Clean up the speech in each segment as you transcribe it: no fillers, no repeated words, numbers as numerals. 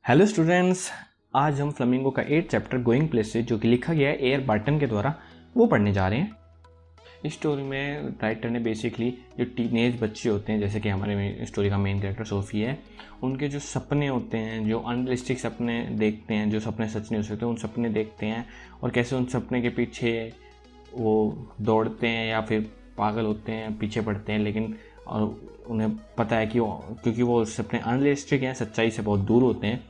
Hello students, आज हम flamingo का 8 चैप्टर गोइंग प्लेसेस जो कि लिखा गया है एयर बार्टन के द्वारा वो पढ़ने जा रहे हैं। इस स्टोरी में राइटर ने बेसिकली जो टीनेज बच्चे होते हैं, जैसे कि हमारे स्टोरी का मेन कैरेक्टर सोफी है, उनके जो सपने होते हैं, जो अनरियलिस्टिक सपने देखते हैं, जो सपने सच नहीं हो सकते, उन सपने देखते हैं और कैसे उन सपने के पीछे वो दौड़ते हैं या फिर पागल होते हैं, पीछे पड़ते हैं, लेकिन और उन्हें पता है कि क्योंकि वो सपने अनरियलिस्टिक हैं, सच्चाई से बहुत दूर होते हैं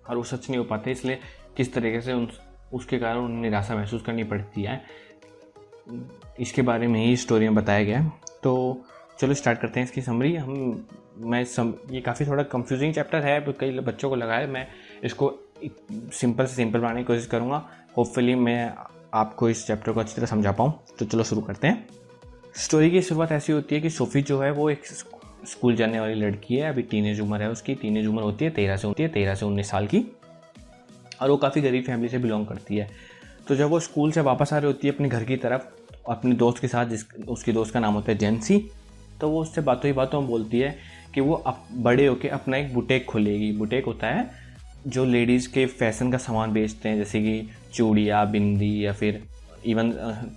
और वो सच नहीं हो पाते, इसलिए किस तरीके से उसके कारण उन्हें निराशा महसूस करनी पड़ती है। इसके बारे में ही स्टोरी में बताया गया है। तो चलो स्टार्ट करते हैं इसकी समरी। ये काफ़ी थोड़ा कंफ्यूजिंग चैप्टर है, कई बच्चों को लगा है। मैं इसको सिंपल से सिंपल बनाने की कोशिश करूँगा। होपफुली मैं आपको इस चैप्टर को अच्छी तरह समझा पाऊँ। तो चलो शुरू करते हैं। स्टोरी की शुरुआत ऐसी होती है कि सोफ़ी जो है वो एक स्कूल जाने वाली लड़की है। अभी टीनेज उम्र है उसकी। टीनेज उम्र होती है 13 से 19 साल की, और वो काफ़ी गरीब फैमिली से बिलोंग करती है। तो जब वो स्कूल से वापस आ रही होती है अपने घर की तरफ अपने दोस्त के साथ, उसकी दोस्त का नाम होता है जेंसी, तो वो उससे बातों ही बातों में बोलती है कि वो बड़े होकर अपना एक बुटीक खोलेगी। बुटीक होता है जो लेडीज़ के फैशन का सामान बेचते हैं, जैसे कि चूड़ियाँ, बिंदी या फिर इवन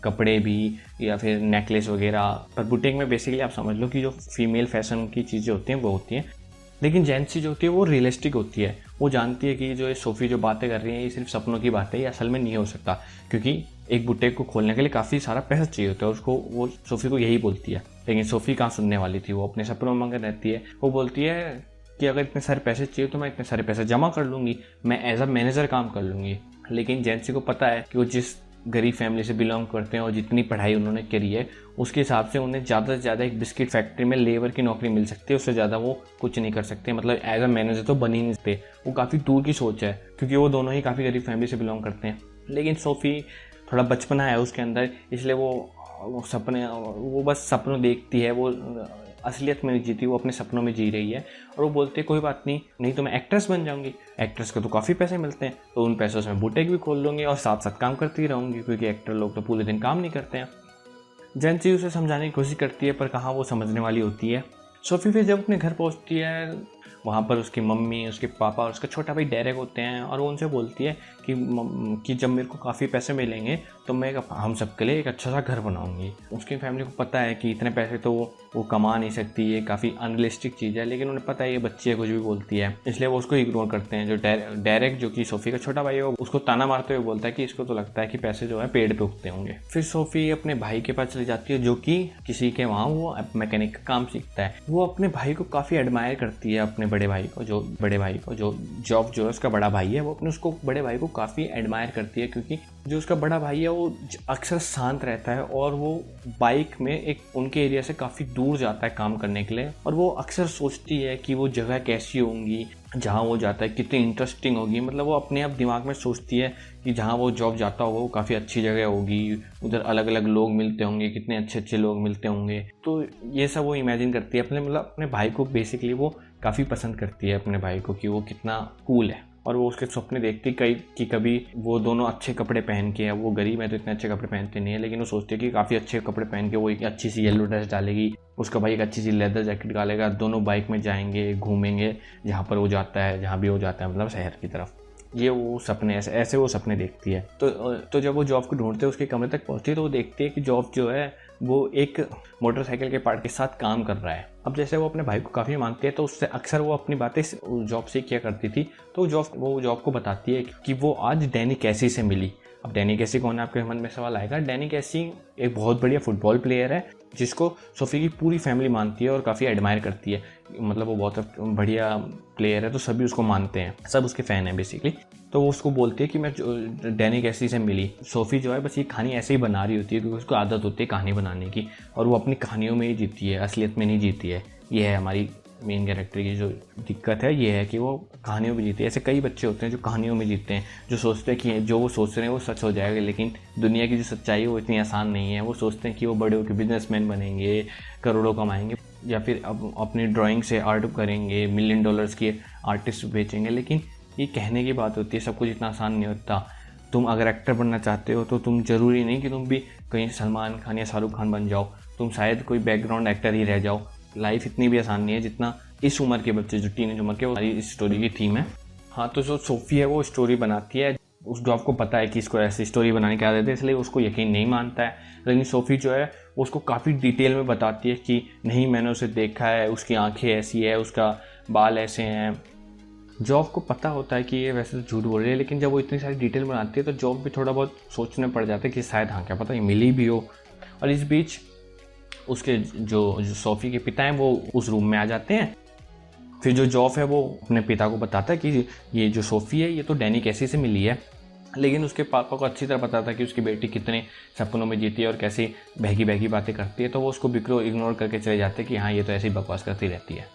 कपड़े भी या फिर नेकलेस वगैरह। पर बुटीक में बेसिकली आप समझ लो कि जो फीमेल फैशन की चीज़ें होती हैं वो होती हैं। लेकिन जेंसी जो होती है वो रियलिस्टिक होती है। वो जानती है कि जो ये सोफ़ी जो बातें कर रही है ये सिर्फ सपनों की बातें, ये असल में नहीं हो सकता, क्योंकि एक बुटीक को खोलने के लिए काफ़ी सारा पैसा चाहिए होता है उसको। वो सोफ़ी को यही बोलती है, लेकिन सोफ़ी कहाँ सुनने वाली थी। वो अपने सपनों में मगन रहती है। वो बोलती है कि अगर इतने सारे पैसे चाहिए तो मैं इतने सारे पैसे जमा कर लूँगी, मैं एज अ मैनेजर काम कर लूँगी। लेकिन जेंसी को पता है कि वो जिस गरीब फैमिली से बिलोंग करते हैं और जितनी पढ़ाई उन्होंने करी है उसके हिसाब से उन्हें ज़्यादा से ज़्यादा एक बिस्किट फैक्ट्री में लेबर की नौकरी मिल सकती है। उससे ज़्यादा वो कुछ नहीं कर सकते, मतलब एज अ मैनेजर तो बन ही नहीं सकते। वो काफ़ी दूर की सोच है, क्योंकि वो दोनों ही काफ़ी गरीब फैमिली से बिलोंग करते हैं। लेकिन सोफ़ी थोड़ा बचपना है उसके अंदर, इसलिए वो बस सपनों देखती है। वो असलियत में नहीं जीती, वो अपने सपनों में जी रही है। और वो बोलती है कोई बात नहीं तो मैं एक्ट्रेस बन जाऊंगी। एक्ट्रेस को तो काफ़ी पैसे मिलते हैं, तो उन पैसों से मैं बुटीक भी खोल लूँगी और साथ साथ काम करती रहूँगी, क्योंकि एक्टर लोग तो पूरे दिन काम नहीं करते हैं। जेंसी उसे समझाने की कोशिश करती है, पर कहाँ वो समझने वाली होती है। सोफ़ी फिर जब अपने घर पहुँचती है, वहाँ पर उसकी मम्मी, उसके पापा और उसका छोटा भाई डेरेक होते हैं, और वो उनसे बोलती है कि जब मेरे को काफ़ी पैसे मिलेंगे तो मैं हम सबके लिए एक अच्छा सा घर बनाऊंगी। उसकी फैमिली को पता है कि इतने पैसे तो वो कमा नहीं सकती, ये काफ़ी अनरियलिस्टिक चीज़ है, लेकिन उन्हें पता है ये बच्ची है, कुछ भी बोलती है, इसलिए वो उसको इग्नोर करते हैं। जो डेरेक जो कि सोफ़ी का छोटा भाई है, वो उसको ताना मारते हुए बोलता है कि इसको तो लगता है कि पैसे जो है पेड़ पे उगते होंगे। फिर सोफ़ी अपने भाई के पास चली जाती है, जो कि किसी के वहाँ वो मैकेनिक का काम सीखता है। वो अपने भाई को काफ़ी एडमायर करती है, अपने बड़े भाई को जो जॉब जो है उसका बड़ा भाई है, वो अपने उसको बड़े भाई को काफ़ी एडमायर करती है, क्योंकि जो उसका बड़ा भाई है वो अक्सर शांत रहता है और वो बाइक में एक उनके एरिया से काफ़ी दूर जाता है काम करने के लिए। और वो अक्सर सोचती है कि वो जगह कैसी होंगी जहाँ वो जाता है, कितनी इंटरेस्टिंग होगी। मतलब वो अपने आप दिमाग में सोचती है कि जहाँ वो जॉब जाता होगा वो काफ़ी अच्छी जगह होगी, उधर अलग अलग लोग मिलते होंगे, कितने अच्छे अच्छे लोग मिलते होंगे। तो ये सब वो इमेजिन करती है अपने भाई को। बेसिकली वो काफ़ी पसंद करती है अपने भाई को कि वो कितना कूल है, और वो उसके सपने देखती कि कभी वो दोनों अच्छे कपड़े पहन के, वो गरीब है तो इतने अच्छे कपड़े पहनते नहीं है, लेकिन वो सोचती है कि काफ़ी अच्छे कपड़े पहन के वो एक अच्छी सी येलो ड्रेस डालेगी, उसका भाई एक अच्छी सी लेदर जैकेट डालेगा, दोनों बाइक में जाएंगे, घूमेंगे जहाँ पर वो जाता है, जहाँ भी वो जाता है, मतलब शहर की तरफ। ये वो सपने ऐसे वो सपने देखती है। तो जब वो जॉब को ढूंढते उसके कमरे तक पहुँचती है, तो वो देखती है कि जॉब जो है वो एक मोटरसाइकिल के पार्ट के साथ काम कर रहा है। अब जैसे वो अपने भाई को काफ़ी मानती है, तो उससे अक्सर वो अपनी बातें जॉब से किया करती थी। तो वो जॉब को बताती है कि वो आज डैनी कैसी से मिली। अब डैनी कैसी कौन है, आपके मन में सवाल आएगा। डैनी कैसी एक बहुत बढ़िया फुटबॉल प्लेयर है, जिसको सोफ़ी की पूरी फैमिली मानती है और काफ़ी एडमायर करती है। मतलब वो बहुत बढ़िया प्लेयर है, तो सभी उसको मानते हैं, सब उसके फ़ैन हैं बेसिकली। तो वो उसको बोलती है कि मैं डैनी कैसी से मिली। सोफ़ी जो है बस ये कहानी ऐसे ही बना रही होती है, क्योंकि उसको आदत होती है कहानी बनाने की, और वो अपनी कहानियों में ही जीती है, असलियत में नहीं जीती है। ये है हमारी मेन कैरेक्टर की जो दिक्कत है, ये है कि वो कहानियों में जीते हैं। ऐसे कई बच्चे होते हैं जो कहानियों में जीते हैं, जो सोचते हैं कि जो वो सोच रहे हैं वो सच हो जाएगा, लेकिन दुनिया की जो सच्चाई है वो इतनी आसान नहीं है। वो सोचते हैं कि वो बड़े होकर बिजनेसमैन बनेंगे, करोड़ों कमाएंगे, या फिर अपनी ड्राइंग से आर्ट करेंगे, $1 मिलियन की आर्टिस्ट बेचेंगे। लेकिन ये कहने की बात होती है, सब कुछ इतना आसान नहीं होता। तुम अगर एक्टर बनना चाहते हो तो तुम ज़रूरी नहीं कि तुम भी कहीं सलमान खान या शाहरुख खान बन जाओ, तुम शायद कोई बैकग्राउंड एक्टर ही रह जाओ। लाइफ इतनी भी आसान नहीं है जितना इस उम्र के बच्चे, जो टीनेज उम्र के, वो हमारी इस स्टोरी की थीम है। हाँ, तो जो सोफ़ी है वो स्टोरी बनाती है, उस जॉब को पता है कि इसको ऐसी स्टोरी बनाने की आदत है, इसलिए उसको यकीन नहीं मानता है। लेकिन सोफ़ी जो है उसको काफ़ी डिटेल में बताती है कि नहीं, मैंने उसे देखा है, उसकी आंखें ऐसी है, उसका बाल ऐसे हैं। जॉब को पता होता है कि ये वैसे तो झूठ बोल रही है, लेकिन जब वो इतनी सारी डिटेल बनाती है तो जॉब भी थोड़ा बहुत सोचने पड़ जाता है कि शायद हाँ, क्या पता ये मिली भी हो। और इस बीच उसके जो सोफ़ी के पिता हैं वो उस रूम में आ जाते हैं। फिर जो जॉब है वो अपने पिता को बताता है कि ये जो सोफ़ी है ये तो डैनी कैसी से मिली है। लेकिन उसके पापा को अच्छी तरह पता था कि उसकी बेटी कितने सपनों में जीती है और कैसी बहकी बहकी बातें करती है, तो वो उसको बिल्कुल इग्नोर करके चले जाते हैं कि हाँ, ये तो ऐसी बकवास करती रहती है।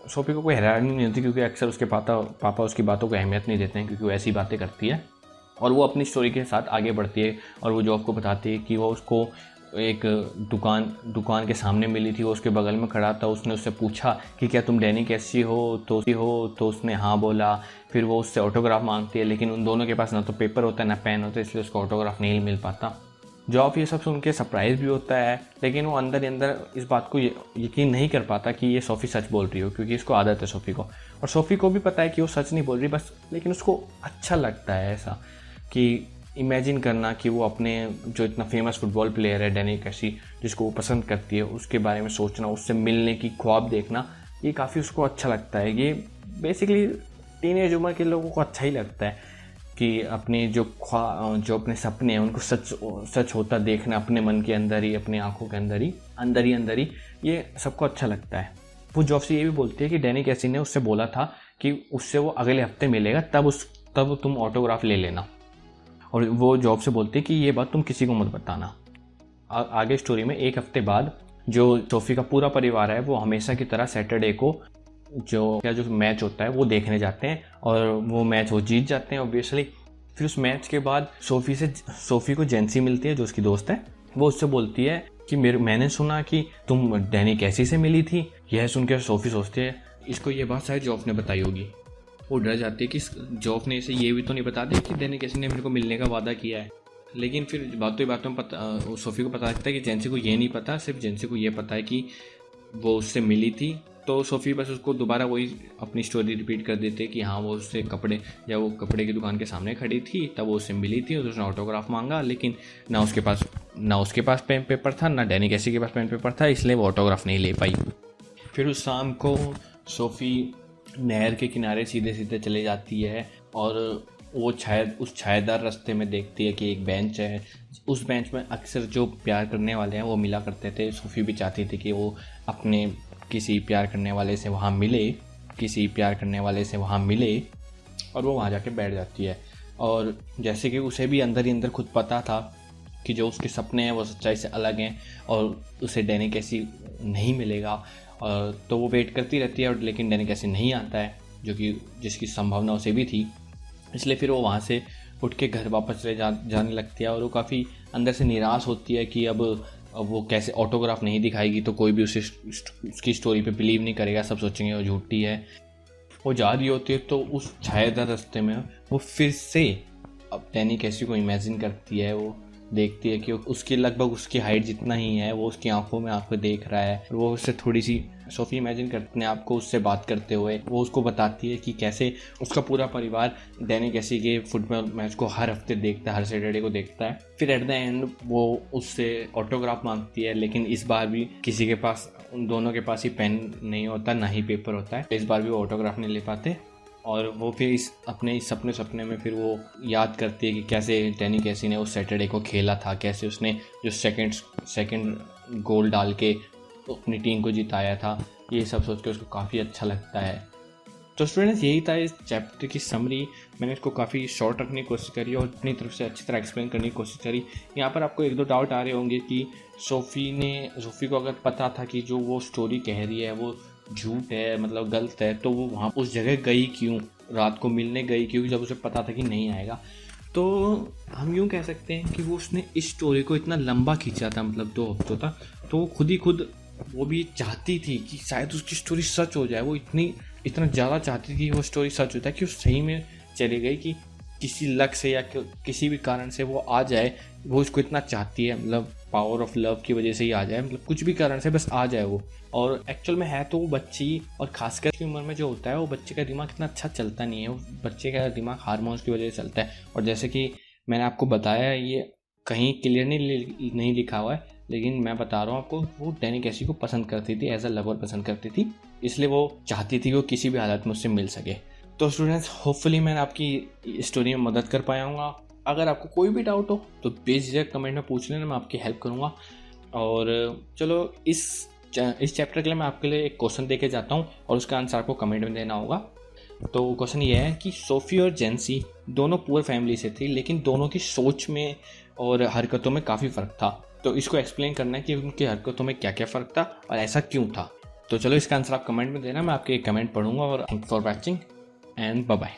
सोफ़ी को कोई हैरानी नहीं होती, क्योंकि अक्सर उसके पापा उसकी बातों को अहमियत नहीं देते हैं, क्योंकि वो ऐसी बातें करती है। और वो अपनी स्टोरी के साथ आगे बढ़ती है और वो जॉब को बताती है कि वो उसको एक दुकान के सामने मिली थी, वो उसके बगल में खड़ा था। उसने उससे पूछा कि क्या तुम डैनी कैसी हो, तो उसने हाँ बोला। फिर वो उससे ऑटोग्राफ मांगती है, लेकिन उन दोनों के पास ना तो पेपर होता है ना पेन होता है, इसलिए उसको ऑटोग्राफ नहीं मिल पाता। जॉब ये सब सुन के सरप्राइज़ भी होता है, लेकिन वो अंदर ही अंदर इस बात को यकीन नहीं कर पाता कि ये सोफ़ी सच बोल रही हो, क्योंकि इसको आदत है सोफ़ी को। और सोफ़ी को भी पता है कि वो सच नहीं बोल रही बस, लेकिन उसको अच्छा लगता है ऐसा कि इमेजिन करना कि वो अपने जो इतना फेमस फुटबॉल प्लेयर है डैनी कैसी, जिसको वो पसंद करती है, उसके बारे में सोचना, उससे मिलने की ख्वाब देखना, ये काफ़ी उसको अच्छा लगता है। ये बेसिकली टीनेज उम्र के लोगों को अच्छा ही लगता है कि अपने जो अपने सपने हैं उनको सच होता देखना, अपने मन के अंदर ही, अपनी आंखों के अंदर ही ये सबको अच्छा लगता है। वो जॉब से ये भी बोलती है कि डैनी कैसी ने उससे बोला था कि उससे वो अगले हफ्ते मिलेगा, तब तुम ऑटोग्राफ ले लेना। और वो जॉब से बोलती है कि ये बात तुम किसी को मत बताना। आगे स्टोरी में एक हफ्ते बाद जो सोफ़ी का पूरा परिवार है वो हमेशा की तरह सैटरडे को जो मैच होता है वो देखने जाते हैं, और वो मैच वो जीत जाते हैं ऑब्वियसली। फिर उस मैच के बाद सोफ़ी को जेंसी मिलती है, जो उसकी दोस्त है। वो उससे बोलती है कि मैंने सुना कि तुम डैनी कैसी से मिली थी। यह सुनकर सोफ़ी सोचती है इसको ये बात शायद जॉब ने बताई होगी। वो डर जाती है कि जॉब ने इसे ये भी तो नहीं बता दिया कि डैनी कैसी ने मेरे को मिलने का वादा किया है। लेकिन फिर बातों में सोफ़ी को पता लगता है कि जेंसी को ये नहीं पता, सिर्फ जेंसी को ये पता है कि वो उससे मिली थी। तो सोफ़ी बस उसको दोबारा वही अपनी स्टोरी रिपीट कर देते कि हाँ, वो उससे वो कपड़े की दुकान के सामने खड़ी थी, तब वो उससे मिली थी और उसने ऑटोग्राफ मांगा, लेकिन ना उसके पास पेन पेपर था, ना डैनी कैसी के पास पेन पेपर था, इसलिए वो ऑटोग्राफ नहीं ले पाई। फिर उस शाम को सोफ़ी नहर के किनारे सीधे सीधे चले जाती है और वो उस छायादार रास्ते में देखती है कि एक बेंच है। उस बेंच में अक्सर जो प्यार करने वाले हैं वो मिला करते थे। सोफ़ी भी चाहती थी कि वो अपने किसी प्यार करने वाले से वहाँ मिले और वो वहाँ जाके बैठ जाती है। और जैसे कि उसे भी अंदर ही अंदर खुद पता था कि जो उसके सपने हैं वो सच्चाई से अलग हैं और उसे डैनी कैसी नहीं मिलेगा, और तो वो वेट करती रहती है, और लेकिन डैनी कैसी नहीं आता है, जिसकी संभावना उसे भी थी। इसलिए फिर वो वहाँ से उठ के घर वापस जाने लगती है और वो काफ़ी अंदर से निराश होती है कि अब वो कैसे ऑटोग्राफ नहीं दिखाएगी तो कोई भी उसकी स्टोरी पे बिलीव नहीं करेगा, सब सोचेंगे वो झूठी है। वो जा रही होती है तो उस छायादार रास्ते में वो फिर से अब डैनी कैसी को इमेजिन करती है। वो देखती है कि उसकी लगभग उसकी हाइट जितना ही है, वो उसकी आंखों में आंखें देख रहा है। वो उससे थोड़ी सी सोफ़ी इमेजिन करते अपने आप को उससे बात करते हुए। वो उसको बताती है कि कैसे उसका पूरा परिवार डैनी कैसी के फुटबॉल मैच को हर हफ्ते देखता है, हर सैटरडे को देखता है। फिर एट द एंड वो उससे ऑटोग्राफ मांगती है, लेकिन इस बार भी किसी के पास, उन दोनों के पास ही पेन नहीं होता, ना ही पेपर होता है। इस बार भी वो ऑटोग्राफ नहीं ले पाते और वो फिर अपने सपने में फिर वो याद करती है कि कैसे डैनी कैसी ने उस सैटरडे को खेला था, कैसे उसने जो सेकंड गोल डाल के अपनी टीम को जिताया था। ये सब सोच के उसको काफ़ी अच्छा लगता है। तो स्टूडेंट्स, यही था इस चैप्टर की समरी। मैंने इसको काफ़ी शॉर्ट रखने की कोशिश करी और अपनी तरफ से अच्छी तरह एक्सप्लेन करने की कोशिश करी। यहाँ पर आपको एक दो डाउट आ रहे होंगे कि सोफ़ी को अगर पता था कि जो वो स्टोरी कह रही है वो झूठ है, मतलब गलत है, तो वो वहाँ उस जगह गई क्यों, रात को मिलने गई क्यों, जब उसे पता था कि नहीं आएगा। तो हम यूँ कह सकते हैं कि वो उसने इस स्टोरी को इतना लंबा खींचा था, मतलब 2 हफ्तों तक, तो वो खुद वो भी चाहती थी कि शायद उसकी स्टोरी सच हो जाए। वो इतना ज़्यादा चाहती थी कि वो स्टोरी सच हो जाए कि वो सही में चली गई, कि किसी लक से या किसी भी कारण से वो आ जाए। वो उसको इतना चाहती है, मतलब पावर ऑफ लव की वजह से ही आ जाए, मतलब कुछ भी कारण से बस आ जाए वो। और एक्चुअल में है तो वो बच्ची, और खासकर की उम्र में जो होता है वो बच्चे का दिमाग इतना अच्छा चलता नहीं है, वो बच्चे का दिमाग हार्मोन्स की वजह से चलता है। और जैसे कि मैंने आपको बताया, ये कहीं क्लियर नहीं लिखा हुआ है, लेकिन मैं बता रहा हूँ आपको, वो डैनी कैसी को पसंद करती थी, एज अ लवर पसंद करती थी, इसलिए वो चाहती थी कि वो किसी भी हालत में उससे मिल सके। तो स्टूडेंट्स, होपफुली मैंने आपकी स्टोरी में मदद कर पाया हूँ। अगर आपको कोई भी डाउट हो तो बेझिझक कमेंट में पूछ लेना, मैं आपकी हेल्प करूँगा। और चलो इस चैप्टर के लिए मैं आपके लिए एक क्वेश्चन दे के जाता हूँ और उसका आंसर आपको कमेंट में देना होगा। तो क्वेश्चन ये है कि सोफ़ी और जेंसी दोनों पुअर फैमिली से थी, लेकिन दोनों की सोच में और हरकतों में काफ़ी फ़र्क था। तो इसको एक्सप्लेन करना है कि उनकी हरकतों में क्या क्या फ़र्क था और ऐसा क्यों था। तो चलो इसका आंसर आप कमेंट में देना, मैं आपके कमेंट पढ़ूंगा। और thank for watching and bye bye.